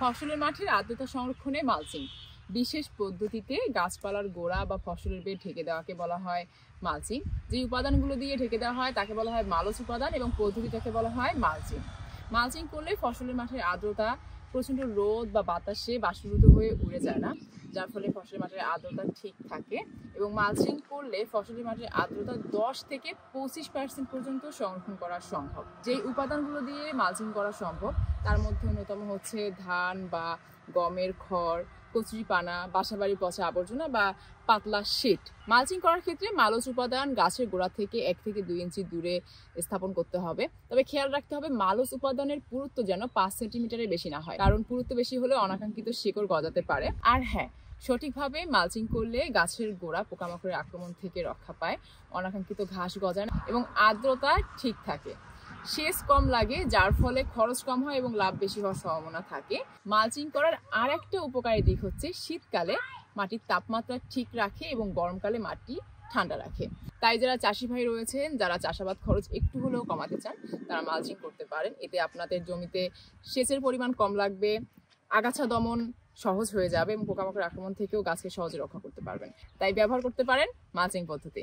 ফসলের মাঠের আর্দ্রতা সংরক্ষণে মালচিং বিশেষ পদ্ধতিতে গাছপালার গোড়া বা ফসলের বেড ঢেকে দেওয়াকে বলা হয় মালচিং। যে উপাদানগুলো দিয়ে ঢেকে দেওয়া হয় তাকে বলা হয় মালচ উপাদান এবং পদ্ধতিটাকে বলা হয় মালচিং। মালচিং করলে ফসলের মাঠের আর্দ্রতা প্রচণ্ড রোদ বা বাতাসে বাষ্পীভূত হয়ে উড়ে যায় না, যার ফলে ফসলের মাঠের আর্দ্রতা ঠিক থাকে। এবং মালচিং করলে ফসলের মাঠের আর্দ্রতা 10 থেকে 25% পর্যন্ত সংরক্ষণ করা সম্ভব। যেই উপাদানগুলো দিয়ে মালচিং করা সম্ভব তার মধ্যে অন্যতম হচ্ছে ধান বা গমের খড়, কচুরিপানা, বাসাবাড়ি পচা আবর্জনা বা পাতলা শীট। মালচিং করার ক্ষেত্রে মালচ উপাদান গাছের গোড়া থেকে 1 থেকে 2 ইঞ্চি দূরে স্থাপন করতে হবে। তবে খেয়াল রাখতে হবে মালচ উপাদানের পুরুত্ব যেন 5 সেন্টিমিটারের বেশি না হয়, কারণ পুরুত্ব বেশি হলে অনাকাঙ্ক্ষিত শিকড় গজাতে পারে। আর হ্যাঁ, সঠিকভাবে মালচিং করলে গাছের গোড়া পোকামাকড়ের আক্রমণ থেকে রক্ষা পায়, অনাকাঙ্ক্ষিত ঘাস গজায় না এবং আর্দ্রতা ঠিক থাকে। সেচ কম লাগে, যার ফলে খরচ কম হয় এবং লাভ বেশি হওয়ার সম্ভাবনা থাকে। মালচিং করার আর একটা উপকারী দিক হচ্ছে শীতকালে মাটির তাপমাত্রা ঠিক রাখে এবং গরমকালে মাটি ঠান্ডা রাখে। তাই যারা চাষি ভাই রয়েছেন, যারা চাষাবাদ খরচ একটু হলেও কমাতে চান, তারা মালচিং করতে পারেন। এতে আপনাদের জমিতে সেচের পরিমাণ কম লাগবে, আগাছা দমন সহজ হয়ে যাবে এবং পোকামাকড়ের আক্রমণ থেকেও গাছকে সহজে রক্ষা করতে পারবেন। তাই ব্যবহার করতে পারেন মালচিং পদ্ধতি।